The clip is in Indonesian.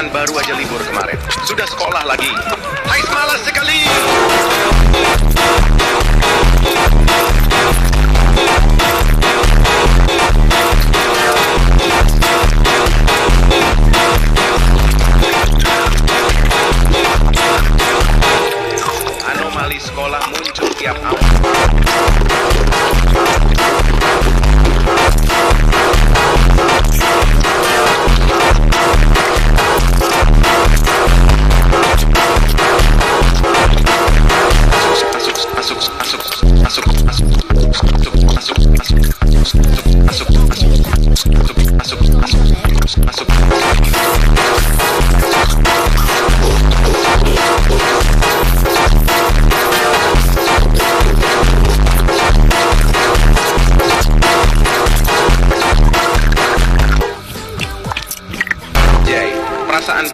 Perasaan baru aja libur kemarin, sudah sekolah lagi. Hai, malas sekali. Anomali sekolah muncul tiap awal. Perasaan